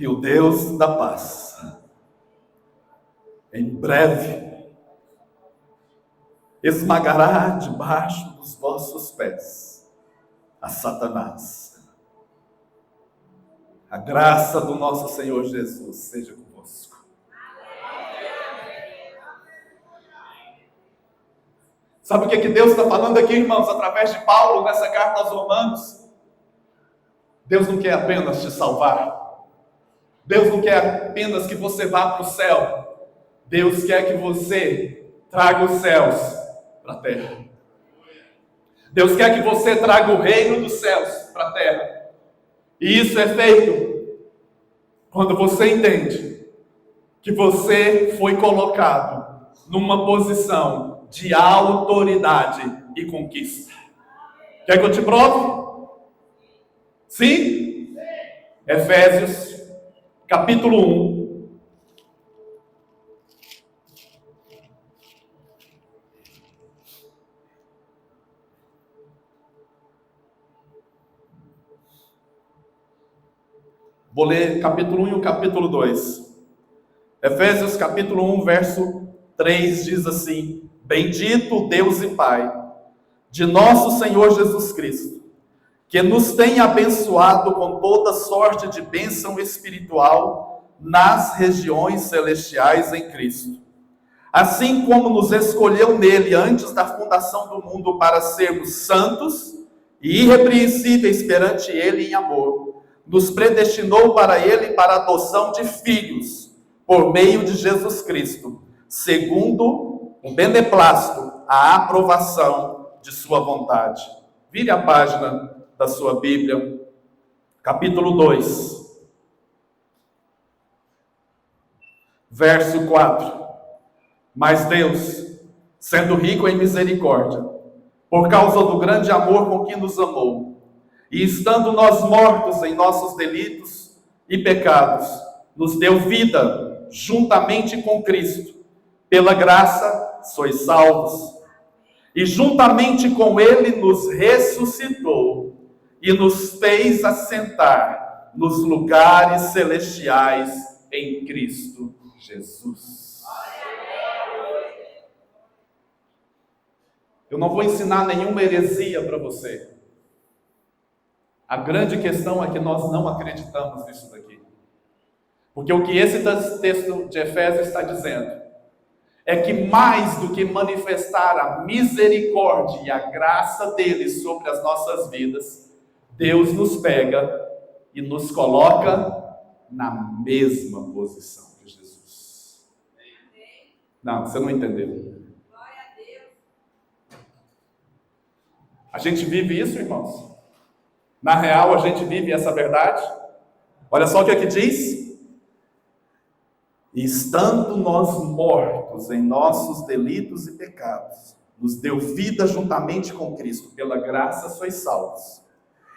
E o Deus da paz, em breve, esmagará debaixo dos vossos pés a Satanás. A graça do nosso Senhor Jesus seja convosco. Sabe o que Deus está falando aqui, irmãos, através de Paulo, nessa carta aos Romanos? Deus não quer apenas te salvar. Deus não quer apenas que você vá para o céu. Deus quer que você traga os céus para a terra. Deus quer que você traga o reino dos céus para a terra. E isso é feito quando você entende que você foi colocado numa posição de autoridade e conquista. Quer que eu te prove? Sim? Efésios, capítulo 1. Vou ler capítulo 1 e o capítulo 2. Efésios capítulo 1, verso 3 diz assim: Bendito Deus e Pai de nosso Senhor Jesus Cristo, que nos tem abençoado com toda sorte de bênção espiritual nas regiões celestiais em Cristo. Assim como nos escolheu nele antes da fundação do mundo para sermos santos e irrepreensíveis perante ele em amor, nos predestinou para ele para a adoção de filhos, por meio de Jesus Cristo, segundo o beneplácito, a aprovação de sua vontade. Vire a página da sua Bíblia, capítulo 2, verso 4. Mas Deus, sendo rico em misericórdia, por causa do grande amor com que nos amou, e estando nós mortos em nossos delitos e pecados, nos deu vida juntamente com Cristo. Pela graça sois salvos. E juntamente com ele nos ressuscitou e nos fez assentar nos lugares celestiais em Cristo Jesus. Eu não vou ensinar nenhuma heresia para você. A grande questão é que nós não acreditamos nisso daqui. Porque o que esse texto de Efésios está dizendo é que mais do que manifestar a misericórdia e a graça dele sobre as nossas vidas, Deus nos pega e nos coloca na mesma posição que Jesus. Não, você não entendeu. A gente vive isso, irmãos? Na real, a gente vive essa verdade? Olha só o que aqui diz. E estando nós mortos em nossos delitos e pecados, nos deu vida juntamente com Cristo, pela graça sois salvos.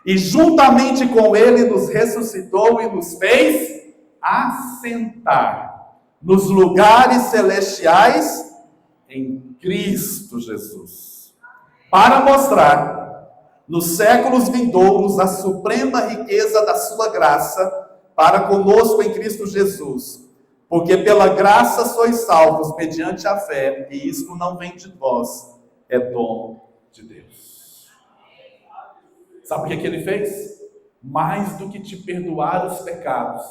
E juntamente com ele nos ressuscitou e nos fez assentar nos lugares celestiais em Cristo Jesus, para mostrar nos séculos vindouros a suprema riqueza da sua graça para conosco em Cristo Jesus. Porque pela graça sois salvos mediante a fé, e isto não vem de vós, é dom de Deus. Sabe o que ele fez? Mais do que te perdoar os pecados,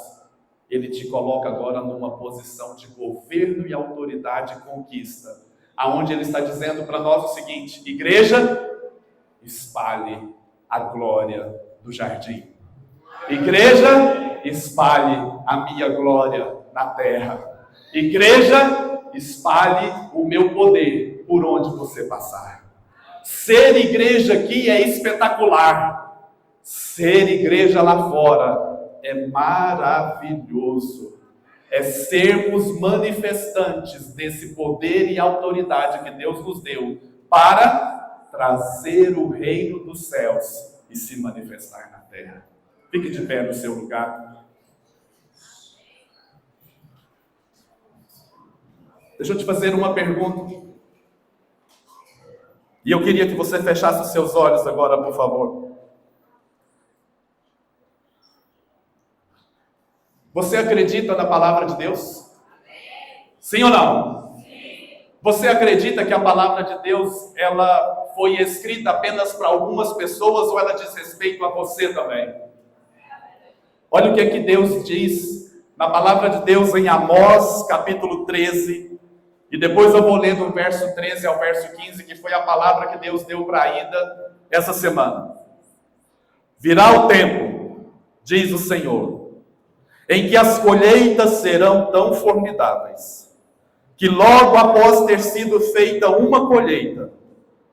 ele te coloca agora numa posição de governo e autoridade e conquista, aonde ele está dizendo para nós o seguinte: igreja, espalhe a glória do jardim. Igreja, espalhe a minha glória na terra. Igreja, espalhe o meu poder por onde você passar. Ser igreja aqui é espetacular. Ser igreja lá fora é maravilhoso. É sermos manifestantes desse poder e autoridade que Deus nos deu para trazer o reino dos céus e se manifestar na terra. Fique de pé no seu lugar. Deixa eu te fazer uma pergunta. E eu queria que você fechasse os seus olhos agora, por favor. Você acredita na palavra de Deus? Sim ou não? Você acredita que a palavra de Deus, ela foi escrita apenas para algumas pessoas ou ela diz respeito a você também? Olha o que é que Deus diz na palavra de Deus em Amós, capítulo 13. E depois eu vou ler do verso 13 ao verso 15, que foi a palavra que Deus deu para a Ida essa semana. Virá o tempo, diz o Senhor, em que as colheitas serão tão formidáveis, que logo após ter sido feita uma colheita,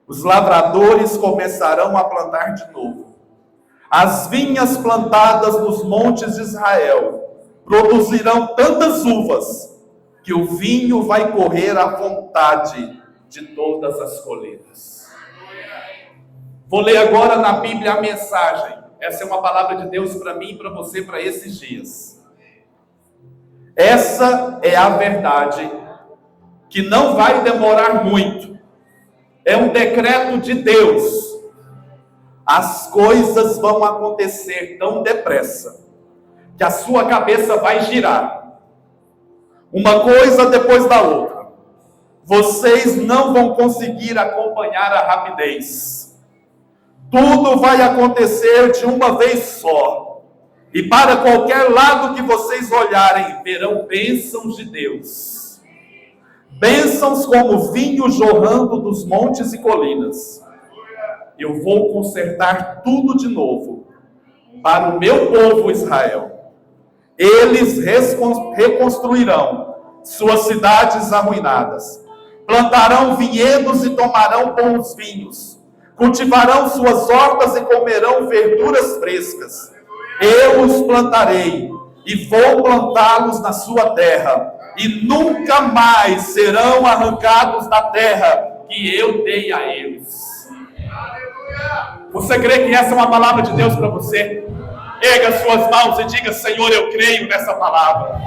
os lavradores começarão a plantar de novo. As vinhas plantadas nos montes de Israel produzirão tantas uvas, que o vinho vai correr à vontade de todas as coleiras. Vou ler agora na Bíblia a mensagem. Essa é uma palavra de Deus para mim e para você para esses dias. Essa é a verdade que não vai demorar muito. É um decreto de Deus. As coisas vão acontecer tão depressa que a sua cabeça vai girar. Uma coisa depois da outra. Vocês não vão conseguir acompanhar a rapidez. Tudo vai acontecer de uma vez só. E para qualquer lado que vocês olharem, verão bênçãos de Deus. Bênçãos como vinho jorrando dos montes e colinas. Eu vou consertar tudo de novo para o meu povo Israel. Eles reconstruirão suas cidades arruinadas, plantarão vinhedos e tomarão bons vinhos, cultivarão suas hortas e comerão verduras frescas. Eu os plantarei e vou plantá-los na sua terra, e nunca mais serão arrancados da terra que eu dei a eles. Você crê que essa é uma palavra de Deus para você? Erga suas mãos e diga: Senhor, eu creio nessa palavra.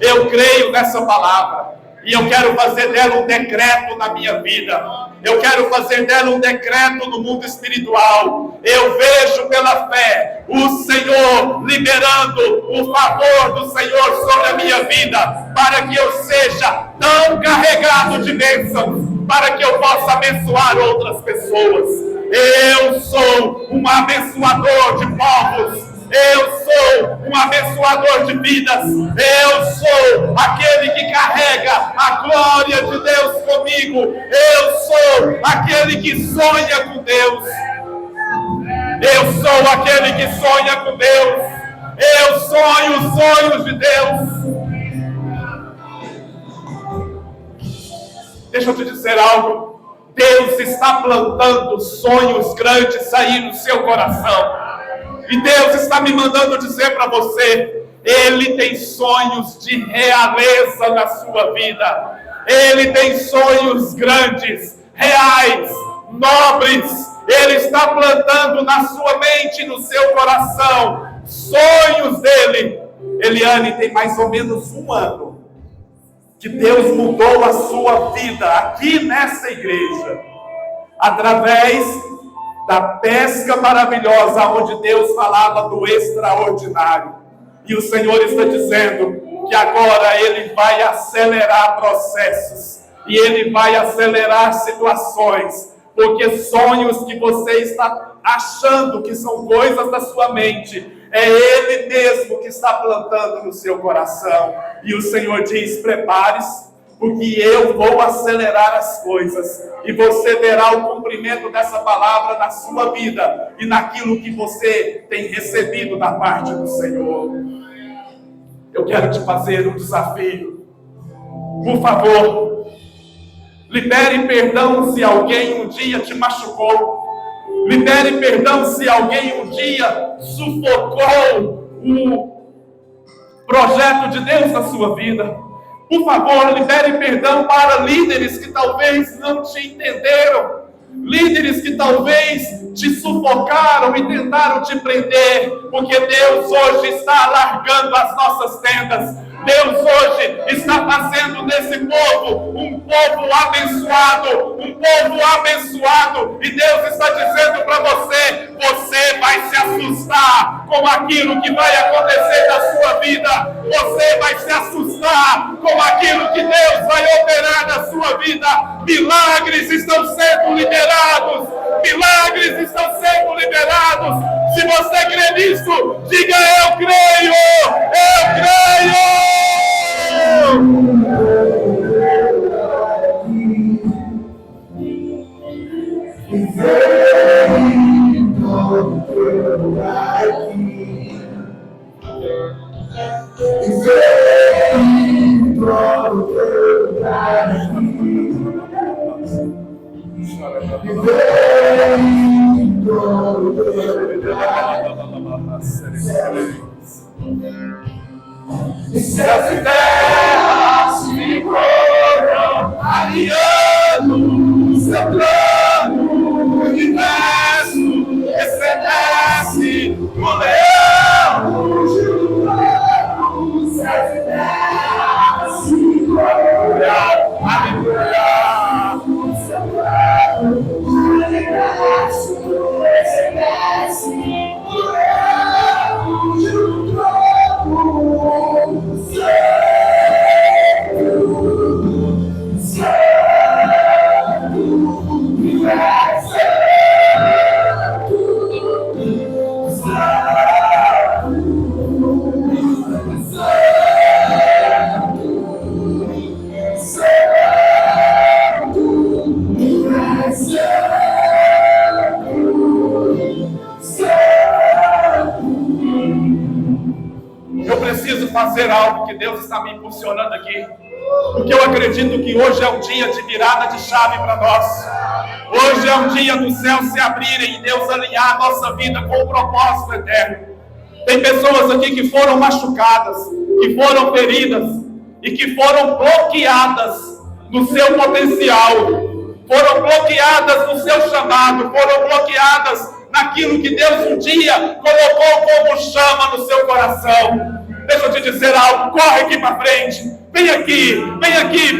Eu creio nessa palavra. E eu quero fazer dela um decreto na minha vida. Eu quero fazer dela um decreto no mundo espiritual. Eu vejo pela fé o Senhor liberando o favor do Senhor sobre a minha vida, para que eu seja tão carregado de bênçãos, para que eu possa abençoar outras pessoas. Eu sou um abençoador de povos. Eu sou um abençoador de vidas. Eu sou aquele que carrega a glória de Deus comigo. Eu sou aquele que sonha com Deus. Eu sou aquele que sonha com Deus. Eu sonho os sonhos de Deus. Deixa eu te dizer algo. Deus está plantando sonhos grandes aí no seu coração. E Deus está me mandando dizer para você: Ele tem sonhos de realeza na sua vida. Ele tem sonhos grandes, reais, nobres. Ele está plantando na sua mente, no seu coração, sonhos dele. Eliane, tem mais ou menos um ano que Deus mudou a sua vida aqui nessa igreja, através da pesca maravilhosa, onde Deus falava do extraordinário. E o Senhor está dizendo que agora Ele vai acelerar processos, e Ele vai acelerar situações, porque sonhos que você está achando que são coisas da sua mente, é Ele mesmo que está plantando no seu coração. E o Senhor diz: prepare-se, porque eu vou acelerar as coisas, e você verá o cumprimento dessa palavra na sua vida, e naquilo que você tem recebido da parte do Senhor. Eu quero te fazer um desafio. Por favor, libere perdão se alguém um dia te machucou. Libere perdão se alguém um dia sufocou o projeto de Deus na sua vida. Por favor, libere perdão para líderes que talvez não te entenderam. Líderes que talvez te sufocaram e tentaram te prender. Porque Deus hoje está alargando as nossas tendas. Deus hoje está fazendo desse povo um povo abençoado, um povo abençoado, e Deus está dizendo para você: você vai se assustar com aquilo que vai acontecer na sua vida, você vai se assustar com aquilo que Deus vai operar na sua vida. Milagres estão sendo liberados, milagres estão sendo liberados. Se você crê nisso, diga: eu creio, eu creio. Céus e terras se cobram, alinhando seu plano. O universo estremece, o leão rugiu. Céus e terras se cobram, alinhando seu plano. O universo estremece, o leão rugiu. Eu preciso fazer algo que Deus está me impulsionando aqui, porque eu acredito que hoje é um dia de virada de chave para nós. Hoje é um dia dos céus se abrirem e Deus alinhar a nossa vida com o propósito eterno. Tem pessoas aqui que foram machucadas, que foram feridas e que foram bloqueadas no seu potencial, foram bloqueadas no seu chamado, foram bloqueadas naquilo que Deus um dia colocou como chama no seu coração. Deixa eu te dizer algo, corre aqui para frente, vem aqui,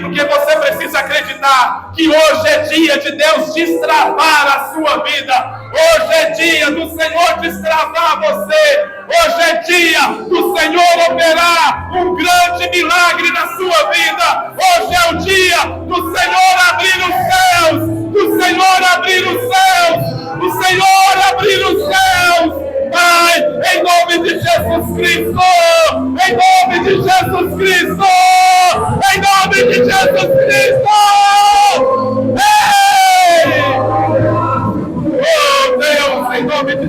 porque você precisa acreditar que hoje é dia de Deus destravar a sua vida. Hoje é dia do Senhor destravar você. Hoje é dia do Senhor operar um grande milagre na sua vida. Hoje é o dia do Senhor abrir os céus, do Senhor abrir os céus, do Senhor abrir os céus. Pai, em nome de Jesus Cristo, em nome de Jesus Cristo, em nome de Jesus Cristo. Ei! Oh Deus, em nome de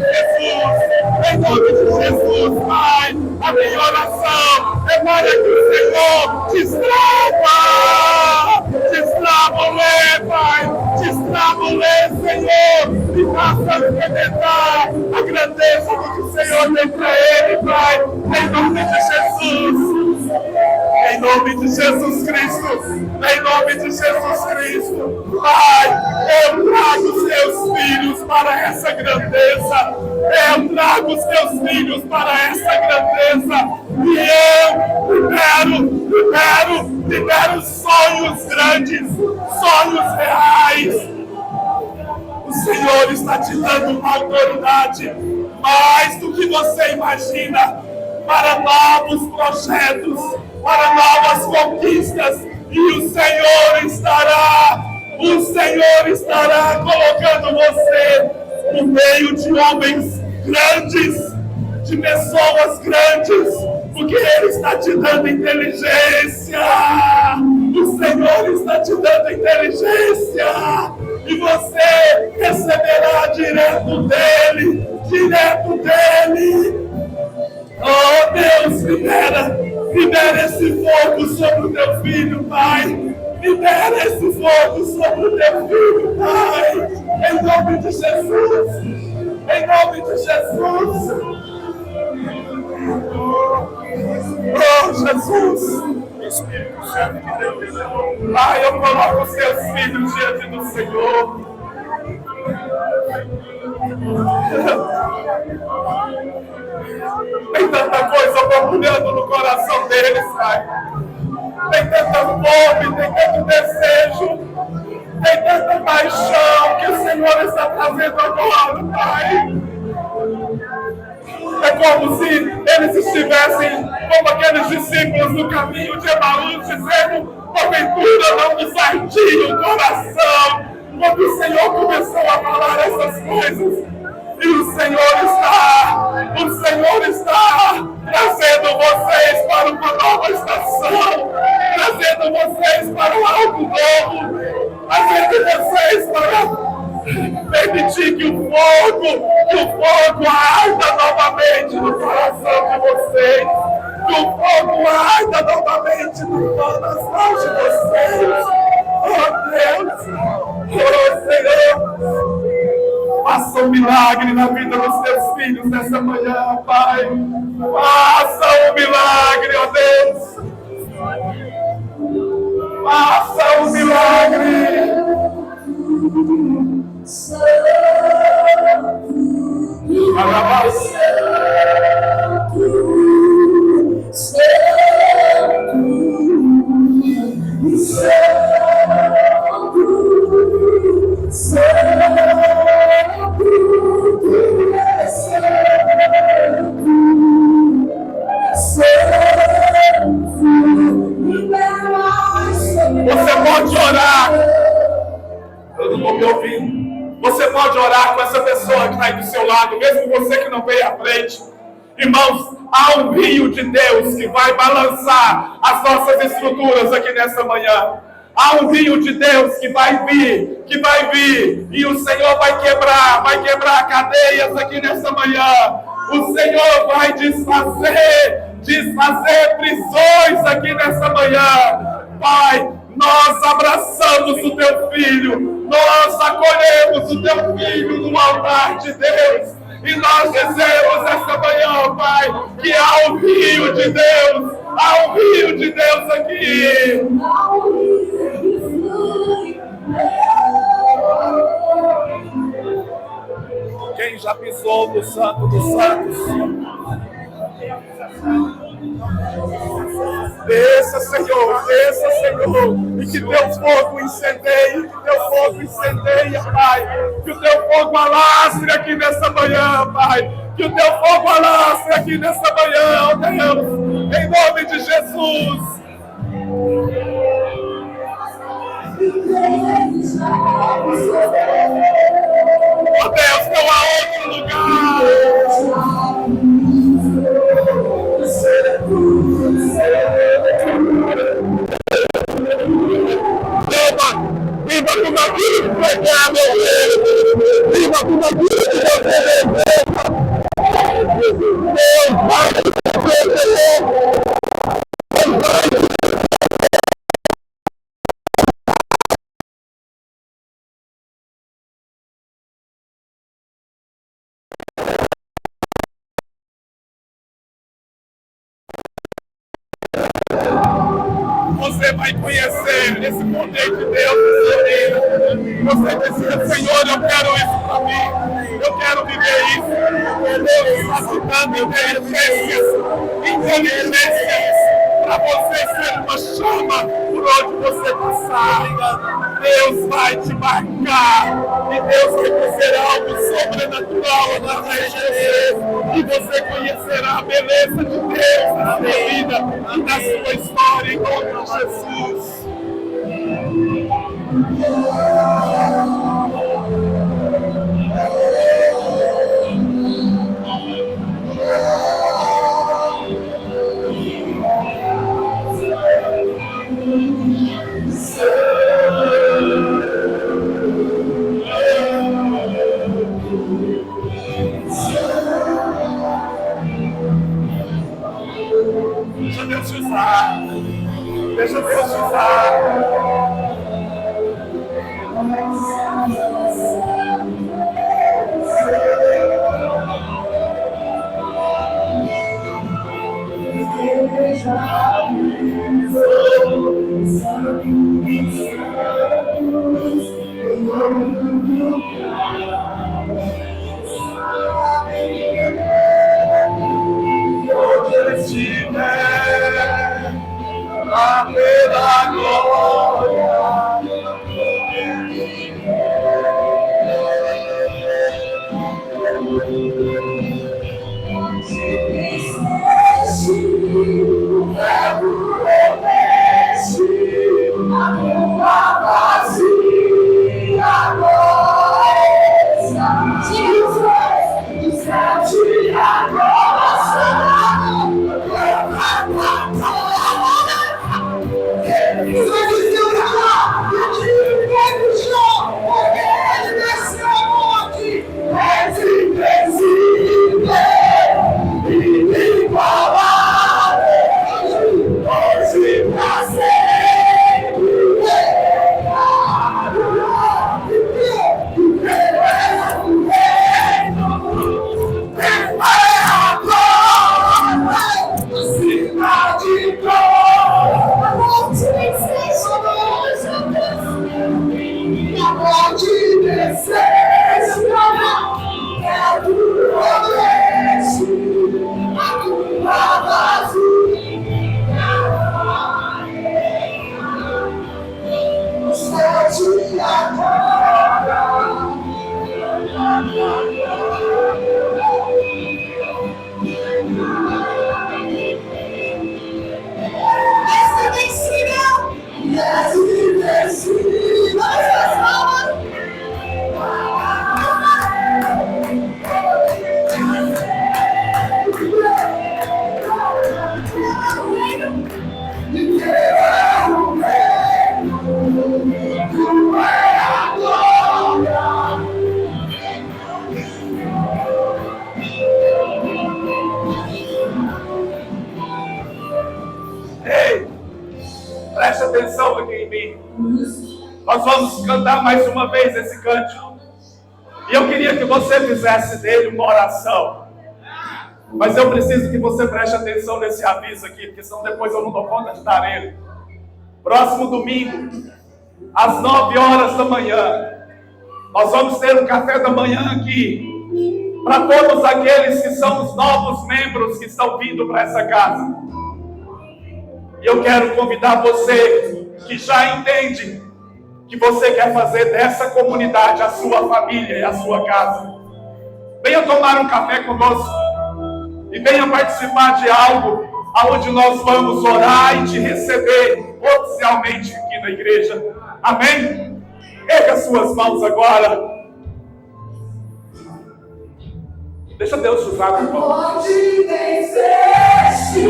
Jesus, Pai, a minha oração é para que o Senhor destrava o Lê, Pai, destrava o Lê, Senhor, e faça experimentar a grandeza do que o Senhor tem para ele, Pai, em nome de Jesus, em nome de Jesus Cristo, em nome de Jesus Cristo, Pai, eu trago os teus filhos para essa grandeza, eu trago os teus filhos para essa grandeza, e eu libero sonhos grandes, sonhos reais. O Senhor está te dando uma autoridade mais do que você imagina para novos projetos, para novas conquistas, e o Senhor estará colocando você no meio de homens grandes, de pessoas grandes, porque Ele está te dando inteligência. O Senhor está te dando inteligência, e você receberá direto dele. Oh Deus, libera esse fogo sobre o teu filho, Pai. Libera esse fogo sobre o teu filho, Pai. Em nome de Jesus. Em nome de Jesus. Oh Jesus. Espírito Santo de Deus. Pai, eu coloco os teus filhos diante do Senhor. Tem tanta coisa borbulhando no coração deles, Pai. Tem tanta fome, tem tanto desejo, tem tanta paixão que o Senhor está trazendo agora, Pai. É como se eles estivessem como aqueles discípulos no caminho de Emaús, dizendo: porventura não nos ardia o coração quando o Senhor começou a falar essas coisas. E o Senhor está trazendo vocês para uma nova estação, trazendo vocês para algo novo, trazendo vocês para permitir que o fogo arda novamente no coração de vocês, que o fogo arda novamente no coração de vocês. Oh Deus, oh Senhor, faça um milagre na vida dos teus filhos nessa manhã, Pai. Faça um milagre, ó Deus. Faça um milagre. Você pode orar. Eu não estou me ouvindo. Você pode orar com essa pessoa que está aí do seu lado, mesmo você que não veio à frente. Irmãos, há um rio de Deus que vai balançar as nossas estruturas aqui nessa manhã. Há um rio de Deus que vai vir, e o Senhor vai quebrar cadeias aqui nessa manhã. O Senhor vai desfazer prisões aqui nessa manhã. Pai, nós abraçamos o teu filho, nós acolhemos o teu filho no altar de Deus. E nós dizemos esta manhã, Pai, que há um rio de Deus aqui. Quem já pisou no Santo dos Santos? Desça, Senhor, e que teu fogo incendeie, Pai, que o teu fogo alastre aqui nessa manhã, Pai, que o teu fogo alastre aqui nessa manhã, ó Deus, em nome de Jesus. Ó Deus, não há outro lugar. Viva com aquilo que você quer, meu Deus! Viva com aquilo que você deseja! Deus vai você vai conhecer esse poder de Deus na sua vida. Você precisa, Senhor, eu quero isso para mim. Eu quero viver isso. Deus está te dando inteligências para você ser uma chama por onde você passar. Deus vai te marcar e Deus vai fazer algo sobrenatural através de você. E você conhecerá a beleza de Deus na sua vida e na sua história em nome de Jesus. Deixa Deus te usar. Deixa Deus te usar. Onde ele estiver, a pela glória. Ei, preste atenção aqui em mim. Nós vamos cantar mais uma vez esse cântico. E eu queria que você fizesse dele uma oração. Mas eu preciso que você preste atenção nesse aviso aqui, porque senão depois eu não dou conta de dar ele. Próximo domingo, às 9 horas da manhã, nós vamos ter um café da manhã aqui, para todos aqueles que são os novos membros que estão vindo para essa casa. E eu quero convidar você, que já entende que você quer fazer dessa comunidade a sua família e a sua casa. Venha tomar um café conosco e venha participar de algo onde nós vamos orar e te receber oficialmente aqui na igreja. Amém? Erga suas mãos agora. Deixa Deus te usar, meu irmão. Onde venceste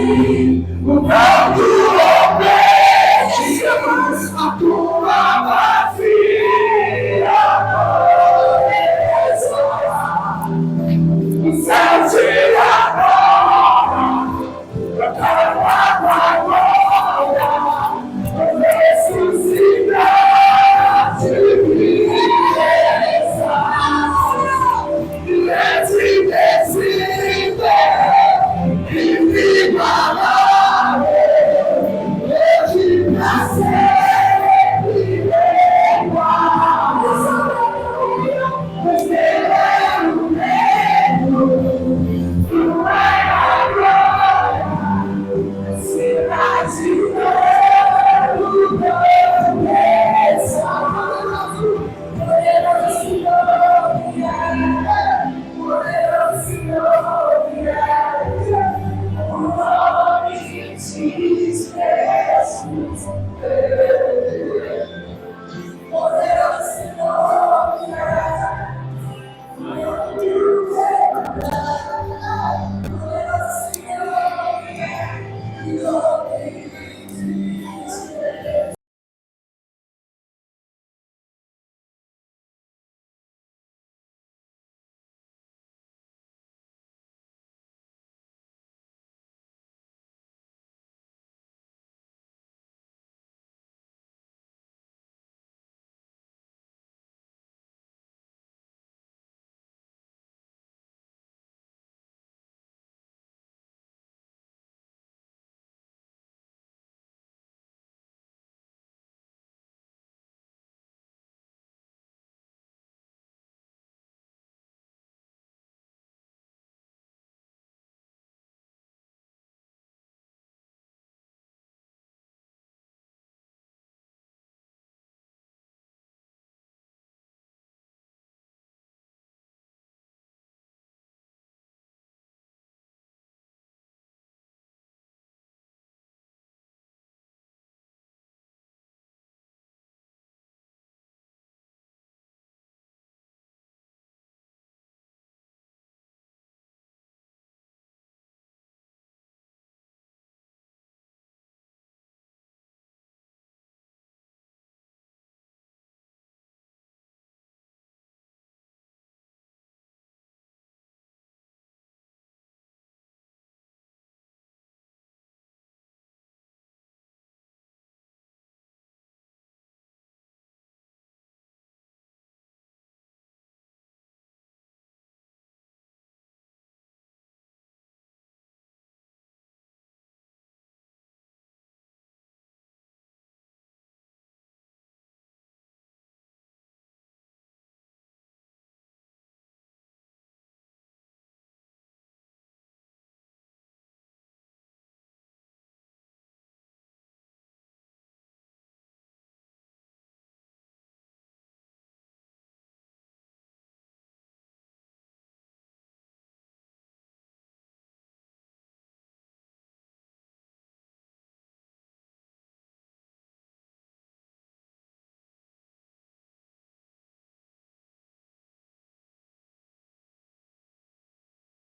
o tal do obediência, a tua vazia pobreza, o céu te adora, proclama a glória, ressuscitaste riqueza, invencível, inigualável, hoje pra sempre igual. Pois ele é o reino, tu é a glória, cidade do começo, poderoso o nome de Jesus, poderoso nome,